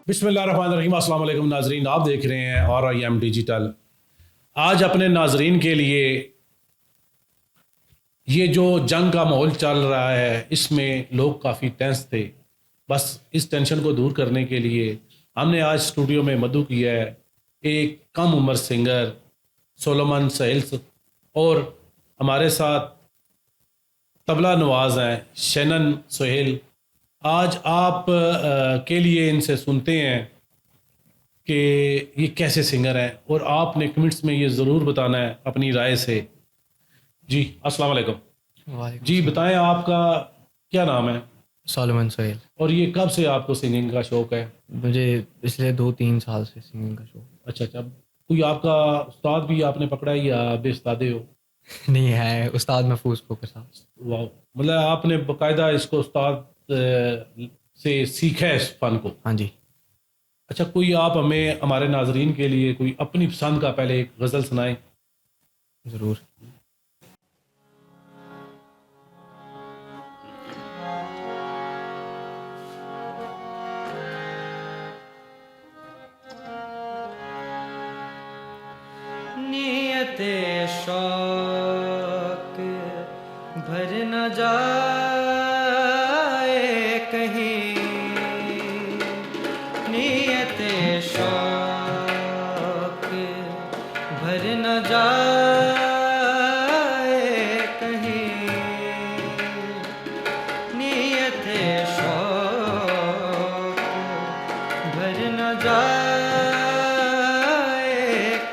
बिस्मिल्लाहिर्रहमानिर्रहीम। अस्सलाम वालेकुम नाजरीन, आप देख रहे हैं RIM डिजिटल। आज अपने नाजरीन के लिए ये जो जंग का माहौल चल रहा है इसमें लोग काफ़ी टेंस थे। बस इस टेंशन को दूर करने के लिए हमने आज स्टूडियो में मधु किया है एक कम उम्र सिंगर सोलोमन सहेल्स, और हमारे साथ तबला नवाज हैं शैनन सोहेल। आज आप के लिए इनसे सुनते हैं कि ये कैसे सिंगर हैं, और आपने कमेंट्स में ये ज़रूर बताना है अपनी राय से। जी अस्सलाम वालेकुम। वालेकुम जी सलाम। बताएं, आपका क्या नाम है सोलोमन सोहेल। और ये कब से आपको सिंगिंग का शौक है? मुझे पिछले 2-3 साल से सिंगिंग का शौक अच्छा अच्छा, कोई आपका उस्ताद भी आपने पकड़ा है या बेउस्तादे हो? नहीं है। उस्ताद महफूज फोकर साहब। वाह, मतलब आपने बाकायदा इसको उस्ताद से सीखा है इस फन को। हाँ जी। अच्छा, कोई आप हमें हमारे नाजरीन के लिए कोई अपनी पसंद का पहले एक गज़ल सुनाएं। ज़रूर। नियते शौक भर न जाए कहीं, नियते शौक भर न जाए कहीं, नियते शौक भर न जाए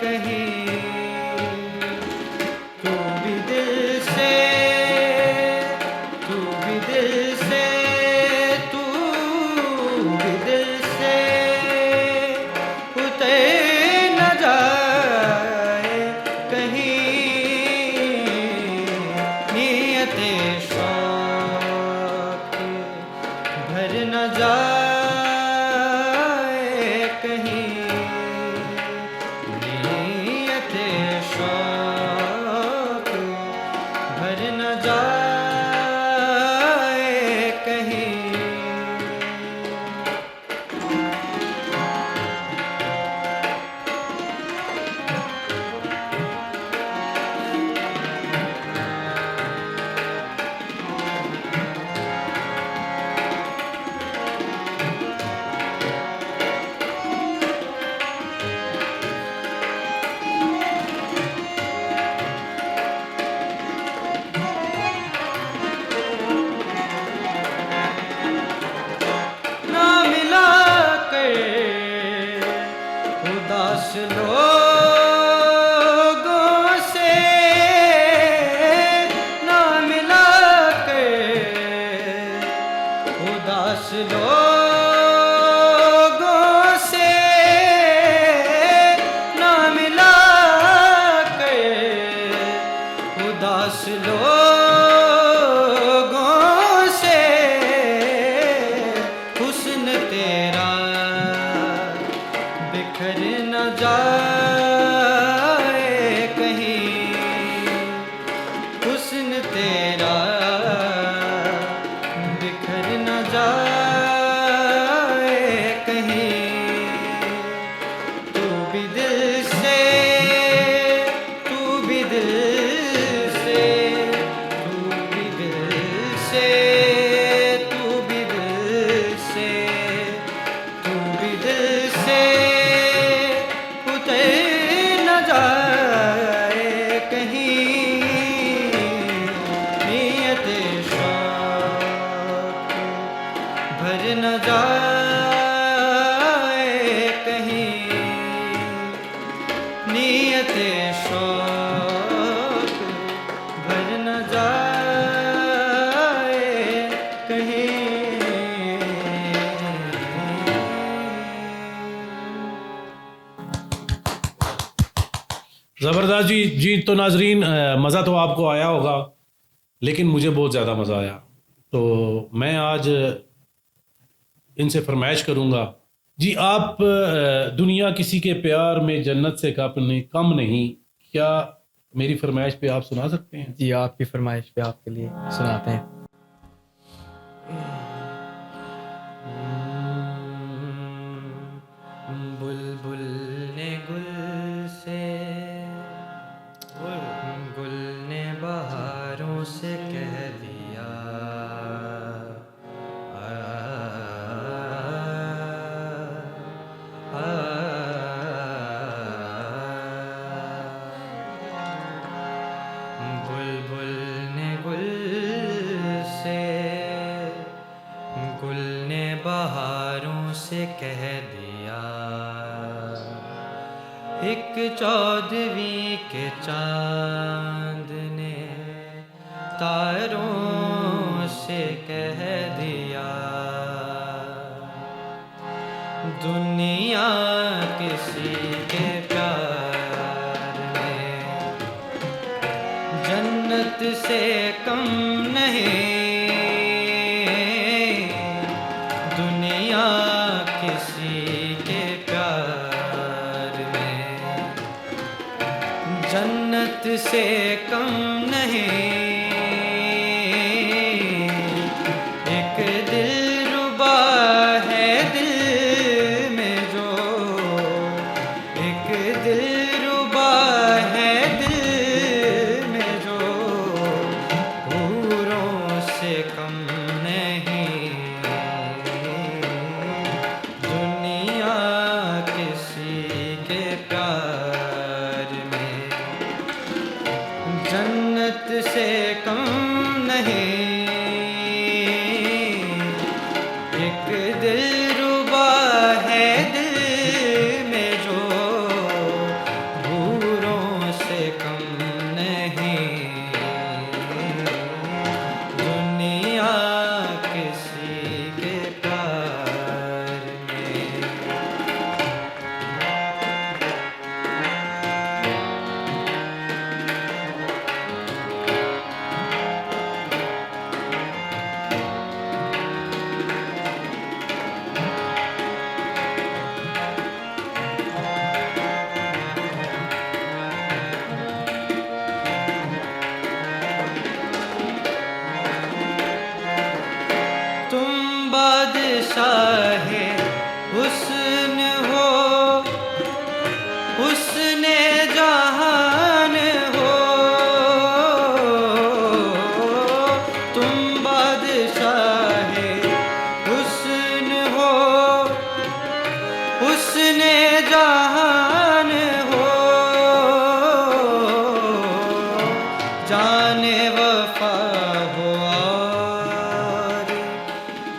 कहीं, तू भी दिल से, तू भी दिल से, तू भी दिल से उतर न जाए कहीं, नियते शौक भर न जाए कहीं, नियते शौक भर न जाए कहीं। ना मिला कर उदास लोगों से, ना मिला कर उदास लोगों से, ना मिला कर उदास लोगों से, हुस्न तेरा बिखर न जाए कहीं, हुस्न तेरा बिखर न जाए कहीं, तू भी दिल से, तू भी दिल से, तू भी दिल से, तू भी दिल से, तू भी दिल से उतर न जाए कहीं, नियते शौक भर न जाए कहीं, नियते शौक भर न जाए कहीं। ज़बरदस्त जी। जी तो नाजरीन, मज़ा तो आपको आया होगा, लेकिन मुझे बहुत ज़्यादा मज़ा आया। तो मैं आज इनसे फरमाइश करूँगा। जी आप दुनिया किसी के प्यार में जन्नत से कम नहीं, क्या मेरी फरमाइश पे आप सुना सकते हैं? जी आपकी फरमाइश पे आपके लिए सुनाते हैं। से कह दिया, एक 14वीं के चांद ने तारों से कह दिया, दुनिया किसी के प्यार में जन्नत से कम नहीं, दुनिया किसी के प्यार में जन्नत से कम नहीं। एक दिलरुबा है दिल में जो, एक दिलरुबा है दिल में जो, हूरों से कम नहीं, दुनिया किसी के प्यार में जन्नत से कम नहीं। एक दिलरुबा है दिल में जो, हूरों से कम नहीं, दुनिया किसी के प्यार में। तुम बादशाहे हुस्न हो, हुस्ने जहान हो, तुम बादशाहे हुस्न हो, हुस्ने जहान हो, जाने वफा हो और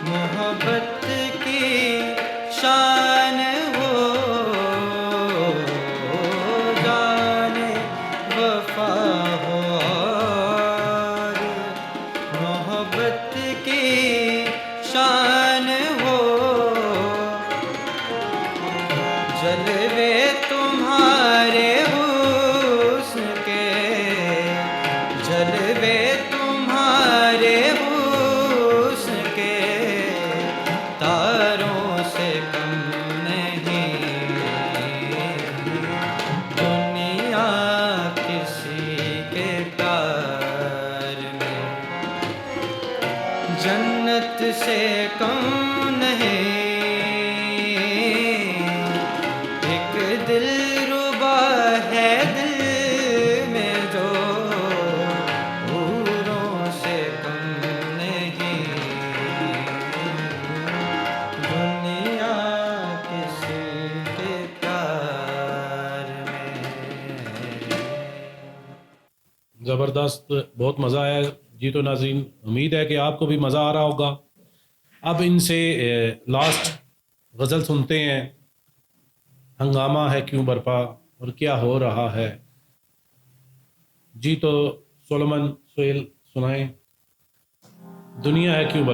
मोहब्बत की शान हो, जाने वफा हो और मोहब्बत की शान हो, जलवे तुम्हारे हुस्न के, जलवे तुम्हारे हुस्न के, तारों से कम नहीं, दुनिया किसी के प्यार में जन्नत से कम नहीं। एक दिलरुबा है दिल में जो, हूरों से कम नहीं, दुनिया किसी के प्यार में। ज़बरदस्त, बहुत मज़ा आया जी। तो नाज़रीन, उम्मीद है कि आपको भी मज़ा आ रहा होगा। अब इनसे लास्ट गज़ल सुनते हैं, हंगामा है क्यों बरपा और क्या हो रहा है। जी तो सोलोमन सोहेल सुनाएं, दुनिया है क्यों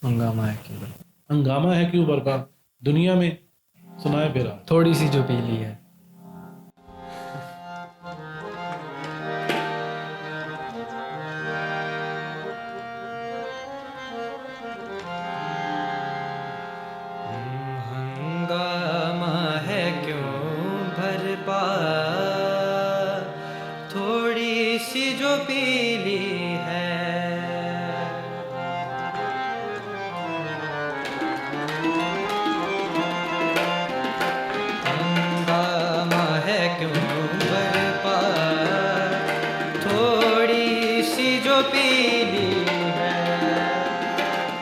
हंगामा है केवल, हंगामा है क्यों बरपा दुनिया में, सुनाए फिर आप। थोड़ी सी जो पीली है। हंगामा है क्यों भरपा, थोड़ी सी जो पीली है, हंगामा है क्यों भरपा, थोड़ी सी जो पीली है,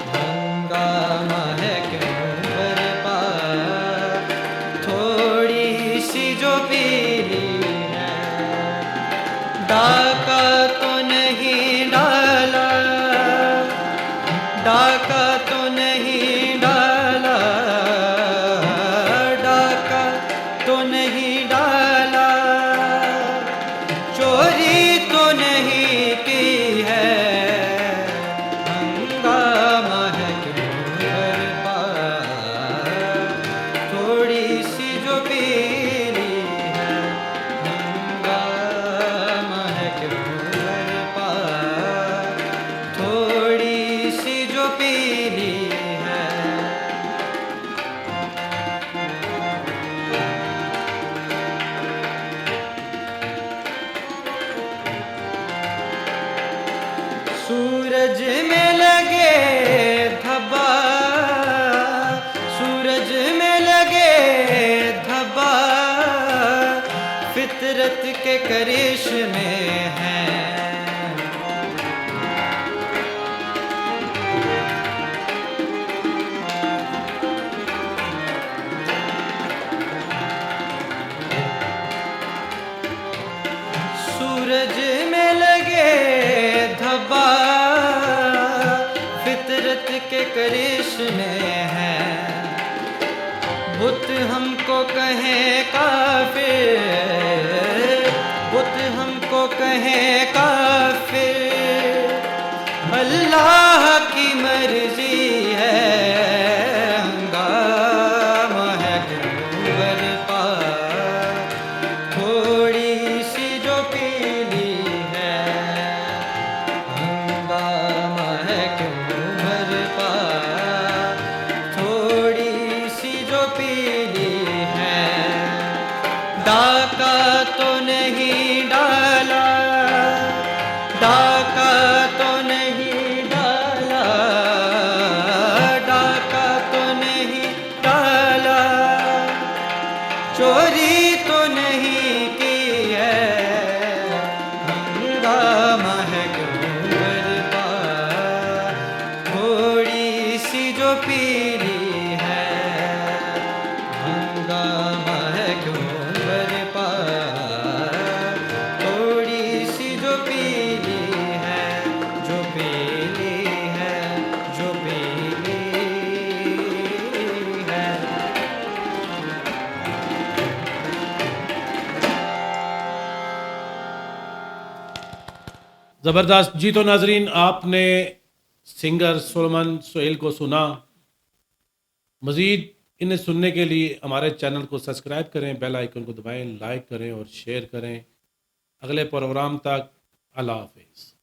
हंगामा है क्यों बरपा, थोड़ी सी जो पीली है, डाका तो नहीं डाला, डाका तो नहीं करिश्मे हैं। सूरज में लगे धब्बा फितरत के करिश्मे हैं। बुत हमको कहे काफिर, बुत हमको कहे काफिर, अल्लाह की मर्जी है। हंगामा है क्यों बरपा, थोड़ी सी जो पीली है। हंगामा है क्यों बरपा, थोड़ी सी जो पीली है। डाका तो नहीं डाला, डाका तो नहीं डाला, डाका तो नहीं डाला, चोरी तो नहीं की है। हंगामा है क्यों बरपा, थोड़ी सी जो पीली है। हंगामा है क्यों बरपा, थोड़ी सी जो पीली है, जो पीली है, जो पीली है। ज़बरदस्त। जी तो नाजरीन, आपने सिंगर सुलेमान सोहेल को सुना। मज़ीद इन्हें सुनने के लिए हमारे चैनल को सब्सक्राइब करें, बेल आइकन को दबाएं, लाइक करें और शेयर करें। अगले प्रोग्राम तक अल्लाह हाफिज़।